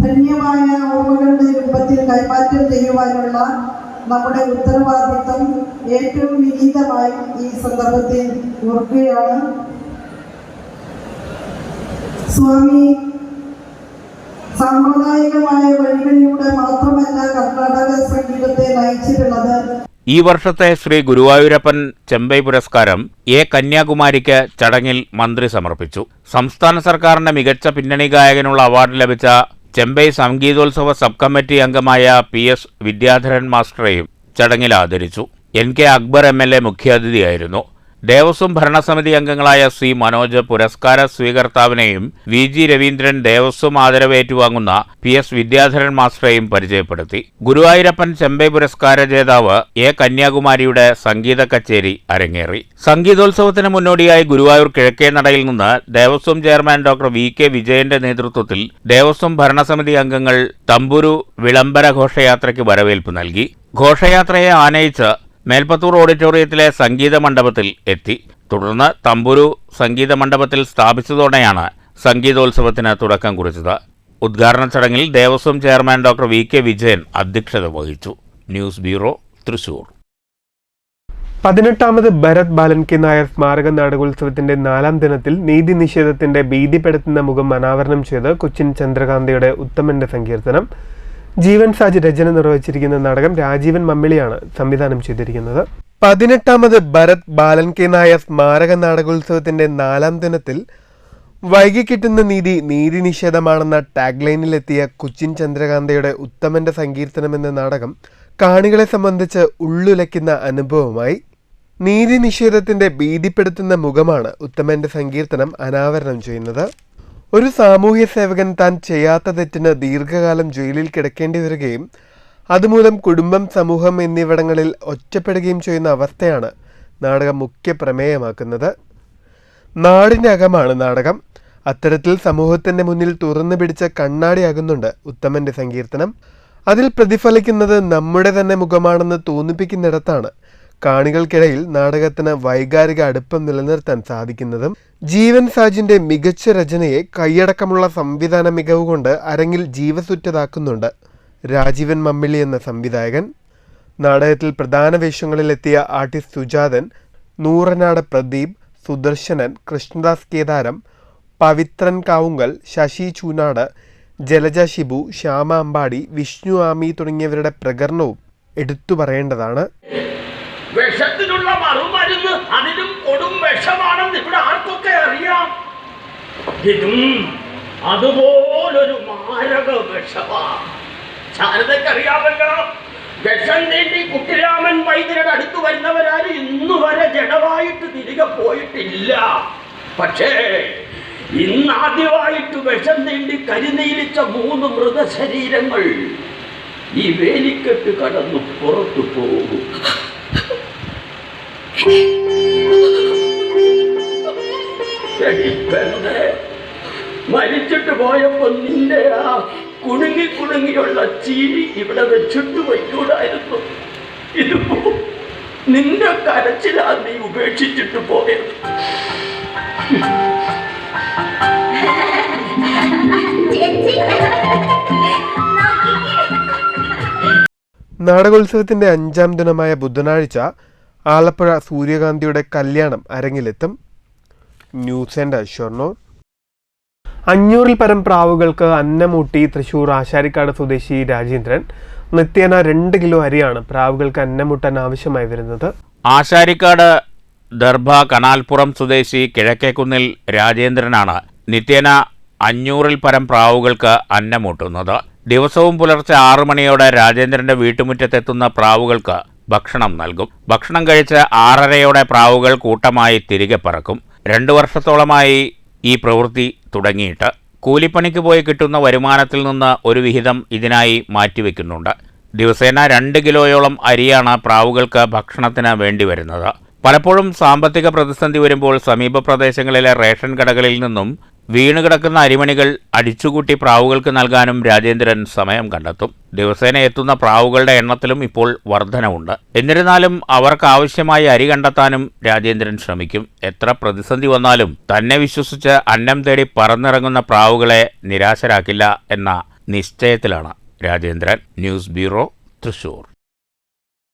Speaker 8: ധന്യമായ ഓർമ്മകളുടെ രൂപത്തിൽ കൈമാറ്റം ചെയ്യുവാനുള്ള നമ്മുടെ ഉത്തരവാദിത്വം ഏറ്റവും വിനീതമായി ഈ സന്ദർഭത്തിൽ ഓർക്കുകയാണ്. സ്വാമി സാമ്പ്രദായികമായ വഴികളിലൂടെ മാത്രമല്ല കർണാടക സംഗീതത്തെ നയിച്ചിട്ടുള്ളത്.
Speaker 2: ഈ വർഷത്തെ ശ്രീ ഗുരുവായൂരപ്പൻ ചെമ്പൈ പുരസ്കാരം A കന്യാകുമാരിക്ക് ചടങ്ങിൽ മന്ത്രി സമർപ്പിച്ചു. സംസ്ഥാന സർക്കാരിന്റെ മികച്ച പിന്നണി ഗായകനുള്ള അവാർഡ് ലഭിച്ച ചെമ്പൈ സംഗീതോത്സവ സബ് കമ്മിറ്റി അംഗമായ PS വിദ്യാധരൻ മാസ്റ്ററെയും ചടങ്ങിൽ ആദരിച്ചു. NK Akbar MLA മുഖ്യാതിഥിയായിരുന്നു. ദേവസ്വം ഭരണസമിതി അംഗങ്ങളായ C മനോജ് പുരസ്കാര സ്വീകർത്താവിനെയും VG രവീന്ദ്രൻ ദേവസ്വം ആദരവ് ഏറ്റുവാങ്ങുന്ന PS വിദ്യാധരൻ മാസ്റ്ററെയും പരിചയപ്പെടുത്തി. ഗുരുവായൂരപ്പൻ ചെമ്പൈ പുരസ്കാര ജേതാവ് A കന്യാകുമാരിയുടെ സംഗീത കച്ചേരി അരങ്ങേറി. സംഗീതോത്സവത്തിന് മുന്നോടിയായി ഗുരുവായൂർ കിഴക്കേ നടയിൽ നിന്ന് ദേവസ്വം ചെയർമാൻ ഡോക്ടർ VK വിജയന്റെ നേതൃത്വത്തിൽ ദേവസ്വം ഭരണസമിതി അംഗങ്ങൾ തമ്പുരു വിളംബര ഘോഷയാത്രയ്ക്ക് വരവേൽപ്പ് നൽകി. ഘോഷയാത്രയെ ആനയിച്ച് മേൽപ്പത്തൂർ ഓഡിറ്റോറിയത്തിലെ സംഗീത മണ്ഡപത്തിൽ എത്തി. തുടർന്ന് തമ്പുരു സംഗീത മണ്ഡപത്തിൽ സ്ഥാപിച്ചതോടെയാണ് സംഗീതോത്സവത്തിന് തുടക്കം കുറിച്ചത്. ഉദ്ഘാടന ചടങ്ങിൽ Devaswom chairman doctor VK Vijayan അധ്യക്ഷത വഹിച്ചു. News bureau, Thrissur.
Speaker 1: 18ാമത് ഭരത് ബാലൻ കെ നായർ സ്മാരക നാടകോത്സവത്തിന്റെ 4ാം ദിനത്തിൽ നീതി നിഷേധത്തിന്റെ ഭീതിപ്പെടുത്തുന്ന മുഖം അനാവരണം ചെയ്ത് കൊച്ചിൻ ചന്ദ്രകാന്തയുടെ ഉത്തമന്റെ സങ്കീർത്തനം. ജീവൻ സാജ് രചന നിർവഹിച്ചിരിക്കുന്ന നാടകം രാജീവൻ മമ്മിളിയാണ് സംവിധാനം ചെയ്തിരിക്കുന്നത്. 18ാമത് ഭരത് ബാലൻ കെ നായർ സ്മാരക നാടകോത്സവത്തിന്റെ 4ാം ദിനത്തിൽ വൈകി കിട്ടുന്ന നീതി നീതി നിഷേധമാണെന്ന ടാഗ്ലൈനിലെത്തിയ കൊച്ചിൻ ചന്ദ്രകാന്തയുടെ ഉത്തമന്റെ സങ്കീർത്തനം എന്ന നാടകം കാണികളെ സംബന്ധിച്ച് ഉള്ളുലയ്ക്കുന്ന അനുഭവമായി. നീതി നിഷേധത്തിന്റെ ഭീതിപ്പെടുത്തുന്ന മുഖമാണ് ഉത്തമന്റെ സങ്കീർത്തനം അനാവരണം ചെയ്യുന്നത്. ഒരു സാമൂഹ്യ സേവകൻ താൻ ചെയ്യാത്ത തെറ്റിന് ദീർഘകാലം ജയിലിൽ കിടക്കേണ്ടി വരികയും അതുമൂലം കുടുംബം, സമൂഹം എന്നിവിടങ്ങളിൽ ഒറ്റപ്പെടുകയും ചെയ്യുന്ന അവസ്ഥയാണ് നാടകം മുഖ്യ പ്രമേയമാക്കുന്നത്. നാടിൻ്റെ അകമാണ് നാടകം. അത്തരത്തിൽ സമൂഹത്തിൻ്റെ മുന്നിൽ തുറന്നു പിടിച്ച കണ്ണാടിയാകുന്നുണ്ട് ഉത്തമന്റെ സങ്കീർത്തനം. അതിൽ പ്രതിഫലിക്കുന്നത് നമ്മുടെ തന്നെ മുഖമാണെന്ന് തോന്നിപ്പിക്കുന്നിടത്താണ് കാണികൾക്കിടയിൽ നാടകത്തിന് വൈകാരിക അടുപ്പം നിലനിർത്താൻ സാധിക്കുന്നതും. ജീവൻ സാജിന്റെ മികച്ച രചനയെ കൈയടക്കമുള്ള സംവിധാന മികവ് കൊണ്ട് അരങ്ങിൽ ജീവസുറ്റതാക്കുന്നുണ്ട് രാജീവൻ മമ്മിളി എന്ന സംവിധായകൻ. നാടകത്തിൽ പ്രധാന വേഷങ്ങളിലെത്തിയ ആർട്ടിസ്റ്റ് സുജാതൻ, നൂറനാട് പ്രദീപ്, സുദർശനൻ, കൃഷ്ണദാസ് കേദാരം, പവിത്രൻ കാവുങ്കൽ, ശശി ചൂനാട്, ജലജ ഷിബു, ശ്യാമ അമ്പാടി, വിഷ്ണു ആമി തുടങ്ങിയവരുടെ പ്രകടനവും എടുത്തു പറയേണ്ടതാണ്.
Speaker 9: വിഷത്തിനുള്ള മറുമരുന്ന് അതിലും കൊടും വിഷമാണെന്ന് ഇവിടെ ആർക്കൊക്കെ അറിയാം. ഇതും അതുപോലൊരു മാരക വിഷമാണ്. ശാരദയ്ക്ക് അറിയാമല്ലോ. വിഷം നീണ്ടി കുട്ടിരാമൻ വൈദ്യരുടെ അടുത്ത് വരുന്നവരാരും ഇന്നുവരെ ജഡമായിട്ട് തിരികെ പോയിട്ടില്ല. പക്ഷേ ഇന്നാദ്യമായിട്ട് വിഷം നീണ്ടി കരിനീലിച്ച 3 മൃതശരീരങ്ങൾ ഈ വേലിക്കെട്ട് കടന്നു പുറത്തു പോകും. മരിച്ചിട്ട് പോയപ്പോ നിന്റെ ആ കുണുങ്ങിയുള്ള ചീരി ഇവിടെ വെച്ചിട്ട് വയ്ക്കൂടായിരുന്നു. ഇതിപ്പോ നിന്റെ കരച്ചിലാ നീ ഉപേക്ഷിച്ചിട്ട് പോയത്.
Speaker 1: നാടകോത്സവത്തിന്റെ 5ാം ദിനമായ ബുധനാഴ്ച ആലപ്പുഴ സൂര്യകാന്തിയുടെ കല്യാണം അരങ്ങിലെത്തും. News centre Shoranur. 500-ൽ പരം പ്രാവുകൾക്ക് അന്നമൂട്ടി തൃശൂർ ആശാരിക്കാട് സ്വദേശി രാജേന്ദ്രൻ. നിത്യേന 2 കിലോ അരിയാണ് പ്രാവുകൾക്ക് അന്നമൂട്ടാൻ ആവശ്യമായി വരുന്നത്.
Speaker 2: ആശാരിക്കാട് ദർഭ കനാൽപ്പുറം സ്വദേശി കിഴക്കേക്കുന്നിൽ രാജേന്ദ്രനാണ് നിത്യേന 500-ൽ പരം പ്രാവുകൾക്ക് അന്നമൂട്ടുന്നത്. ദിവസവും പുലർച്ചെ 6 മണിയോടെ രാജേന്ദ്രന്റെ വീട്ടുമുറ്റത്തെത്തുന്ന പ്രാവുകൾക്ക് ഭക്ഷണം നൽകും. ഭക്ഷണം കഴിച്ച് 6:30യോടെ പ്രാവുകൾ കൂട്ടമായി തിരികെ പറക്കും. 2 വർഷത്തോളമായി ഈ പ്രവൃത്തി തുടങ്ങിയിട്ട്. കൂലിപ്പണിക്ക് പോയി കിട്ടുന്ന വരുമാനത്തിൽ നിന്ന് ഒരു വിഹിതം ഇതിനായി മാറ്റിവെക്കുന്നുണ്ട്. ദിവസേന 2 കിലോയോളം അരിയാണ് പ്രാവുകൾക്ക് ഭക്ഷണത്തിന് വേണ്ടിവരുന്നത്. പലപ്പോഴും സാമ്പത്തിക പ്രതിസന്ധി വരുമ്പോൾ സമീപ പ്രദേശങ്ങളിലെ റേഷൻ കടകളിൽ നിന്നും വീണുകിടക്കുന്ന അരിമണികൾ അടിച്ചുകൂട്ടി പ്രാവുകൾക്ക് നൽകാനും രാജേന്ദ്രൻ സമയം കണ്ടെത്തും. ദിവസേന എത്തുന്ന പ്രാവുകളുടെ എണ്ണത്തിലും ഇപ്പോൾ വർധനവുണ്ട്. എന്നിരുന്നാലും അവർക്ക് ആവശ്യമായ അരി കണ്ടെത്താനും രാജേന്ദ്രൻ ശ്രമിക്കും. എത്ര പ്രതിസന്ധി വന്നാലും തന്നെ വിശ്വസിച്ച് അന്നം തേടി പറന്നിറങ്ങുന്ന പ്രാവുകളെ നിരാശരാക്കില്ല എന്ന നിശ്ചയത്തിലാണ് രാജേന്ദ്രൻ. News bureau, Thrissur.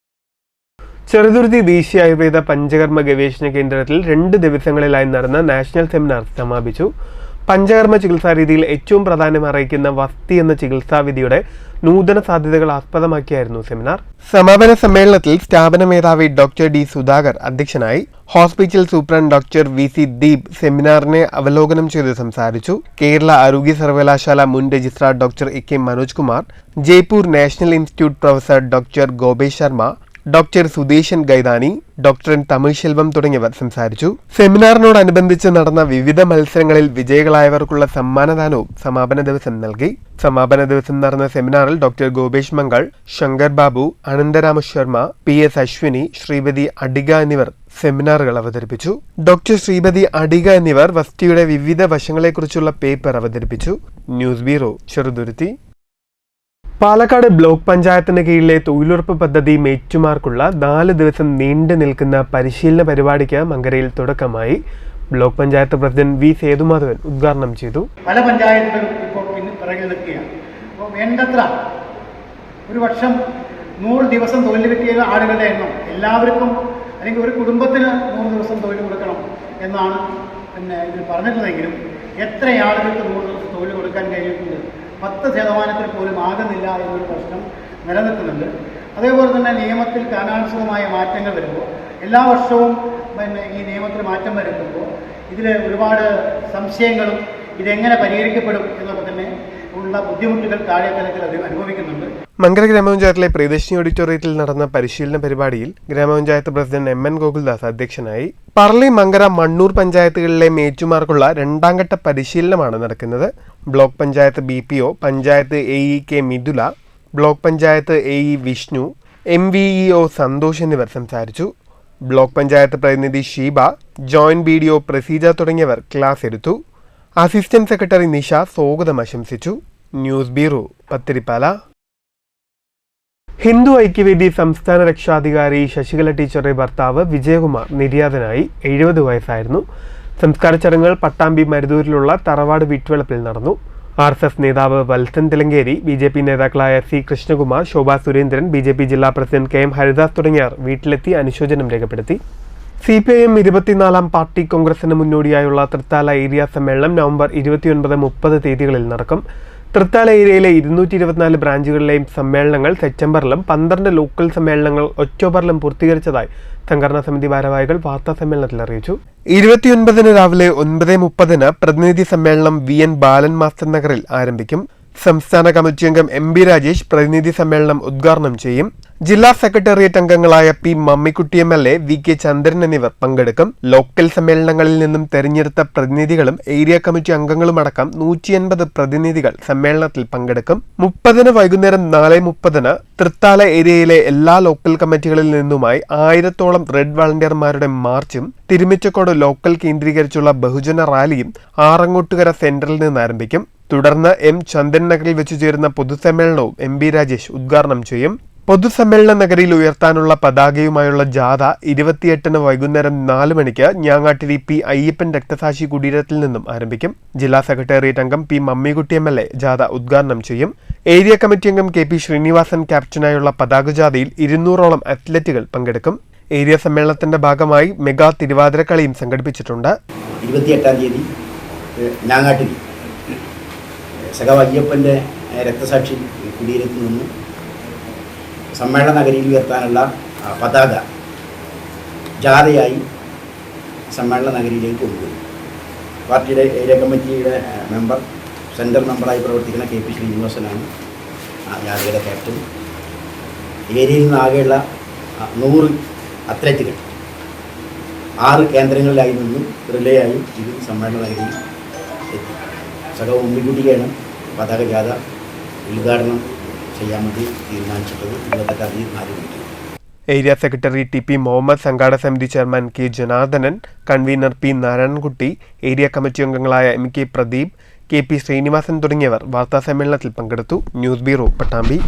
Speaker 1: ചെറുതുരുത്തി ദേശീയ ആയുർവേദ പഞ്ചകർമ്മ ഗവേഷണ കേന്ദ്രത്തിൽ 2 ദിവസങ്ങളിലായി നടന്ന നാഷണൽ സെമിനാർ സമാപിച്ചു. പഞ്ചകർമ്മ ചികിത്സാ രീതിയിൽ ഏറ്റവും പ്രാധാന്യം അറിയിക്കുന്ന വസ്തി എന്ന ചികിത്സാവിധിയുടെ നൂതന സാധ്യതകൾ ആസ്പദമാക്കിയായിരുന്നു സെമിനാർ. സമാപന സമ്മേളനത്തിൽ സ്ഥാപന മേധാവി ഡോക്ടർ ഡി സുധാകർ അധ്യക്ഷനായി. Hospital superintendent doctor VC Deep സെമിനാറിനെ അവലോകനം ചെയ്ത് സംസാരിച്ചു. കേരള ആരോഗ്യ സർവകലാശാല മുൻ registrar doctor AK Manoj Kumar, Jaipur national institute professor doctor Gopesh Sharma, doctor Sudeshan Gaidani, doctor Tamil Selvam തുടങ്ങിയവർ സംസാരിച്ചു. സെമിനാറിനോടനുബന്ധിച്ച് നടന്ന വിവിധ മത്സരങ്ങളിൽ വിജയികളായവർക്കുള്ള സമ്മാനദാനവും സമാപന ദിവസം നൽകി. സമാപന ദിവസം നടന്ന സെമിനാറിൽ ഡോക്ടർ ഗോപേഷ് മംഗൾ, ശങ്കർ ബാബു, അനന്തരാമ ശർമ്മ, PS അശ്വിനി, ശ്രീപതി അഡിക എന്നിവർ സെമിനാറുകൾ അവതരിപ്പിച്ചു. ഡോക്ടർ ശ്രീപതി അഡിക എന്നിവർ വസ്തിയുടെ വിവിധ വശങ്ങളെക്കുറിച്ചുള്ള പേപ്പർ അവതരിപ്പിച്ചു. News bureau, Cheruthuruthy. Palakkad block പഞ്ചായത്തിന് കീഴിലെ തൊഴിലുറപ്പ് പദ്ധതി മേറ്റുമാർക്കുള്ള 4 ദിവസം നീണ്ടു നിൽക്കുന്ന പരിശീലന പരിപാടിക്ക് മങ്കരയിൽ തുടക്കമായി. Block panchayat president V Sethumadhavan ഉദ്ഘാടനം ചെയ്തു.
Speaker 10: പല പഞ്ചായത്തുകളും ഇപ്പോൾ പിറകിൽ നിൽക്കുകയാണ്. അപ്പോൾ വേണ്ടത്ര ഒരു വർഷം 100 ദിവസം തൊഴിൽ കിട്ടിയ ആളുകളുടെ എണ്ണം എല്ലാവർക്കും അല്ലെങ്കിൽ ഒരു കുടുംബത്തിന് 100 ദിവസം തൊഴിൽ കൊടുക്കണം എന്നാണ് ഇതിൽ പറഞ്ഞിട്ടുള്ളതെങ്കിലും എത്ര ആളുകൾക്ക് 100 ദിവസം തൊഴിൽ കൊടുക്കാൻ കഴിഞ്ഞിട്ടുണ്ട്? 10% പോലും ആകുന്നില്ല എന്നൊരു പ്രശ്നം നിലനിൽക്കുന്നുണ്ട്. അതേപോലെ തന്നെ നിയമത്തിൽ കാലാനുസൃതമായ മാറ്റങ്ങൾ വരുമ്പോൾ എല്ലാ വർഷവും ഈ നിയമത്തിൽ മാറ്റം വരുത്തുമ്പോൾ ഇതിൽ ഒരുപാട് സംശയങ്ങളും ഇതെങ്ങനെ പരിഹരിക്കപ്പെടും എന്നൊക്കെ തന്നെ ഉള്ള ബുദ്ധിമുട്ടുകൾ താഴെത്തലത്തിൽ അനുഭവിക്കുന്നുണ്ട്.
Speaker 1: മങ്കര ഗ്രാമപഞ്ചായത്തിലെ പ്രിയദർശിനി ഓഡിറ്റോറിയത്തിൽ നടന്ന പരിശീലന പരിപാടിയിൽ ഗ്രാമപഞ്ചായത്ത് പ്രസിഡന്റ് MN ഗോകുൽദാസ് അധ്യക്ഷനായി. പറളി, മങ്കര, മണ്ണൂർ പഞ്ചായത്തുകളിലെ മേറ്റുമാർക്കുള്ള 2ാം ഘട്ട പരിശീലനമാണ് നടക്കുന്നത്. Block panchayat BPO, panchayat AE K Mithula, block panchayat AE Vishnu, MVEO Santhosh എന്നിവർ സംസാരിച്ചു. ബ്ലോക്ക് പഞ്ചായത്ത് പ്രതിനിധി ഷീബ, ജോയിന്റ് BDO പ്രസീജ തുടങ്ങിയവർ ക്ലാസ് എടുത്തു. അസിസ്റ്റന്റ് സെക്രട്ടറി നിഷ സ്വാഗതം ആശംസിച്ചു. News bureau, Pathirippala. ഹിന്ദു ഐക്യവേദി സംസ്ഥാന രക്ഷാധികാരി ശശികല ടീച്ചറുടെ ഭർത്താവ് വിജയകുമാർ നിര്യാതനായി. 70 വയസ്സായിരുന്നു. സംസ്കാര ചടങ്ങുകൾ പട്ടാമ്പി മരുതൂരിലുള്ള തറവാട് വീട്ടുവളപ്പിൽ നടന്നു. RSS നേതാവ് വത്സൻ തിലങ്കേരി, BJP നേതാക്കളായ C കൃഷ്ണകുമാർ, ശോഭാ സുരേന്ദ്രൻ, BJP ജില്ലാ പ്രസിഡന്റ് KM ഹരിദാസ് തുടങ്ങിയവർ വീട്ടിലെത്തി അനുശോചനം രേഖപ്പെടുത്തി. CPIM 24ാം പാർട്ടി കോൺഗ്രസിന് മുന്നോടിയായുള്ള തൃത്താല ഏരിയ സമ്മേളനം നവംബർ 29-30 തീയതികളിൽ നടക്കും. തൃത്താല ഏരിയയിലെ 224 ബ്രാഞ്ചുകളിലെയും സമ്മേളനങ്ങൾ സെപ്റ്റംബറിലും 12 ലോക്കൽ സമ്മേളനങ്ങൾ ഒക്ടോബറിലും പൂർത്തീകരിച്ചതായി സംഘടനാ സമിതി ഭാരവാഹികൾ വാർത്താ സമ്മേളനത്തിൽ അറിയിച്ചു. 29 രാവിലെ 9:30 പ്രതിനിധി സമ്മേളനം VN ബാലൻ മാസ്റ്റർ നഗറിൽ ആരംഭിക്കും. സംസ്ഥാന കമ്മിറ്റി അംഗം MB രാജേഷ് പ്രതിനിധി സമ്മേളനം ഉദ്ഘാടനം ചെയ്യും. ജില്ലാ സെക്രട്ടേറിയറ്റ് അംഗങ്ങളായ P മമ്മിക്കുട്ടി MLA, VK ചന്ദ്രൻ എന്നിവർ പങ്കെടുക്കും. ലോക്കൽ സമ്മേളനങ്ങളിൽ നിന്നും തെരഞ്ഞെടുത്ത പ്രതിനിധികളും ഏരിയ കമ്മിറ്റി അംഗങ്ങളുമടക്കം 180 പ്രതിനിധികൾ സമ്മേളനത്തിൽ പങ്കെടുക്കും. 30 വൈകുന്നേരം 4:30 തൃത്താല ഏരിയയിലെ എല്ലാ ലോക്കൽ കമ്മിറ്റികളിൽ നിന്നുമായി 1000ഓളം റെഡ് വളണ്ടിയർമാരുടെ മാർച്ചും തിരുമിച്ചക്കോട് ലോക്കൽ കേന്ദ്രീകരിച്ചുള്ള ബഹുജന റാലിയും ആറങ്ങോട്ടുകര സെന്ററിൽ നിന്ന് ആരംഭിക്കും. തുടർന്ന് M ചന്ദൻ നഗറിൽ വെച്ചു ചേരുന്ന പൊതുസമ്മേളനവും MB രാജേഷ് ഉദ്ഘാടനം ചെയ്യും. പൊതുസമ്മേളന നഗരിയിൽ ഉയർത്താനുള്ള പതാകയുമായുള്ള ജാഥ 28-ന് വൈകുന്നേരം 4 മണിക്ക് ഞാങ്ങാട്ടിരി പി അയ്യപ്പൻ രക്തസാക്ഷി കുടീരത്തിൽ നിന്നും ആരംഭിക്കും. ജില്ലാ സെക്രട്ടേറിയറ്റ് അംഗം പി മമ്മിക്കുട്ടി MLA ജാഥ ഉദ്ഘാടനം ചെയ്യും. ഏരിയ കമ്മിറ്റി അംഗം KP ശ്രീനിവാസൻ ക്യാപ്റ്റനായുള്ള പതാക ജാഥയിൽ 200ഓളം അത്ലറ്റുകൾ പങ്കെടുക്കും. ഏരിയ സമ്മേളനത്തിന്റെ ഭാഗമായി മെഗാ തിരുവാതിരക്കളിയും സംഘടിപ്പിച്ചിട്ടുണ്ട്.
Speaker 11: 28-ാം തീയതി ഞാങ്ങാട്ടിരി സഖാവ് അയ്യപ്പൻ്റെ രക്തസാക്ഷി കുടീരത്തിൽ നിന്ന് സമ്മേളന നഗരിയിൽ ഉയർത്താനുള്ള പതാക ജാഥയായി സമ്മേളന നഗരിയിലേക്ക് കൊണ്ടുപോയി. പാർട്ടിയുടെ ഏരിയ കമ്മിറ്റിയുടെ മെമ്പർ, സെൻട്രൽ മെമ്പറായി പ്രവർത്തിക്കുന്ന KP ശ്രീനിവാസനാണ് ജാഥയുടെ ക്യാപ്റ്റൻ. ഏരിയയിൽ നിന്നാകെയുള്ള 100 അത്ലറ്റുകൾ 6 കേന്ദ്രങ്ങളിലായി നിന്നും റിലേ ആയി ഇത് സമ്മേളന നഗരിയിൽ എത്തി. സഖാവ് ഉമ്മിക്കുട്ടിക്കാണ് പതാക ജാഥ ഉദ്ഘാടനം ചെയ്യാൻ വേണ്ടി തീരുമാനിച്ചിട്ടത്. 28-ാം തീയതി 4 മണിക്ക്.
Speaker 1: ഏരിയ സെക്രട്ടറി TP മുഹമ്മദ്, സംഘാടക സമിതി chairman K Janardhanan, convener P Narayanankutty, area committee അംഗങ്ങളായ MK പ്രദീപ്, KP ശ്രീനിവാസൻ തുടങ്ങിയവർ വാർത്താസമ്മേളനത്തിൽ പങ്കെടുത്തു. News bureau, Pattambi.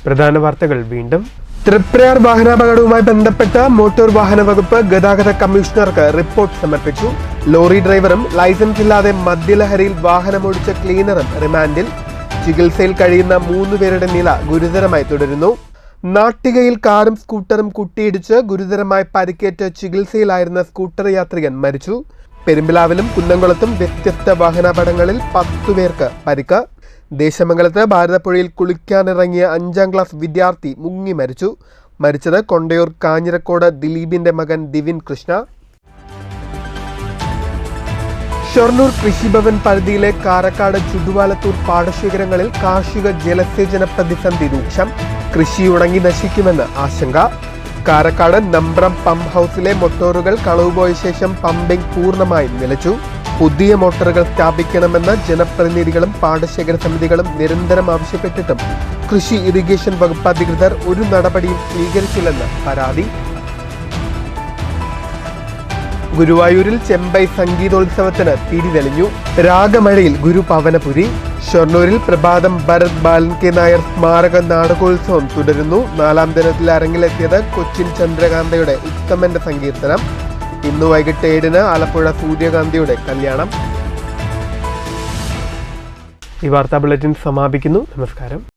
Speaker 1: പ്രധാന വാർത്തകൾ വീണ്ടും. തൃപ്രയാർ വാഹനാപകടവുമായി ബന്ധപ്പെട്ട് മോട്ടോർ വാഹന വകുപ്പ് ഗതാഗത കമ്മീഷണർക്ക് റിപ്പോർട്ട് സമർപ്പിച്ചു. ലോറി ഡ്രൈവറും ലൈസൻസ് ഇല്ലാതെ മദ്യലഹരിയിൽ വാഹനമോടിച്ച ക്ലീനറും റിമാൻഡിൽ. ചികിത്സയിൽ കഴിയുന്ന 3 പേരുടെ നില ഗുരുതരമായി തുടരുന്നു. നാട്ടികയിൽ കാറും സ്കൂട്ടറും കൂട്ടിയിടിച്ച് ഗുരുതരമായി പരിക്കേറ്റ് ചികിത്സയിലായിരുന്ന സ്കൂട്ടർ യാത്രികൻ മരിച്ചു. പെരുമ്പിലാവിലും കുന്നംകുളത്തും വ്യത്യസ്ത വാഹനാപകടങ്ങളിൽ 10 പേർക്ക് പരിക്ക്. ദേശമംഗലത്ത് ഭാരതപ്പുഴയിൽ കുളിക്കാനിറങ്ങിയ 5ാം ക്ലാസ് വിദ്യാർത്ഥി മുങ്ങി മരിച്ചു. മരിച്ചത് കൊണ്ടയൂർ കാഞ്ഞിരക്കോട് ദിലീപിന്റെ മകൻ ദിവിൻ കൃഷ്ണ. ഷൊർണൂർ കൃഷിഭവൻ പരിധിയിലെ കാരക്കാട് ചുടുവാലത്തൂർ പാടശേഖരങ്ങളിൽ കാർഷിക ജലസേചന പ്രതിസന്ധി രൂക്ഷം. കൃഷി ഉണങ്ങി നശിക്കുമെന്ന് ആശങ്ക. കാരക്കാട് നമ്പ്രം പമ്പ് ഹൗസിലെ മോട്ടോറുകൾ കളവുപോയ ശേഷം പമ്പിംഗ് പൂർണ്ണമായും നിലച്ചു. പുതിയ മോട്ടോറുകൾ സ്ഥാപിക്കണമെന്ന് ജനപ്രതിനിധികളും പാടശേഖര സമിതികളും നിരന്തരം ആവശ്യപ്പെട്ടിട്ടും കൃഷി ഇറിഗേഷൻ വകുപ്പ് അധികൃതർ ഒരു നടപടിയും സ്വീകരിച്ചില്ലെന്ന് പരാതി. ഗുരുവായൂരിൽ ചെമ്പൈ സംഗീതോത്സവത്തിന് തിരിതെളിഞ്ഞു. രാഗമഴയിൽ ഗുരുപവനപുരി. ഷൊർണൂരിൽ പ്രഭാതം ഭരത് ബാലൻ K നായർ സ്മാരക നാടകോത്സവം തുടരുന്നു. 4ാം ദിനത്തിൽ അരങ്ങിലെത്തിയത് കൊച്ചിൻ ചന്ദ്രകാന്തയുടെ ഉത്തമന്റെ സങ്കീർത്തനം. ഇന്ന് വൈകിട്ട് 7-ന് ആലപ്പുഴ സൂര്യകാന്തിയുടെ കല്യാണം. ഈ വാർത്താ ബുള്ളറ്റിൻ സമാപിക്കുന്നു. നമസ്കാരം.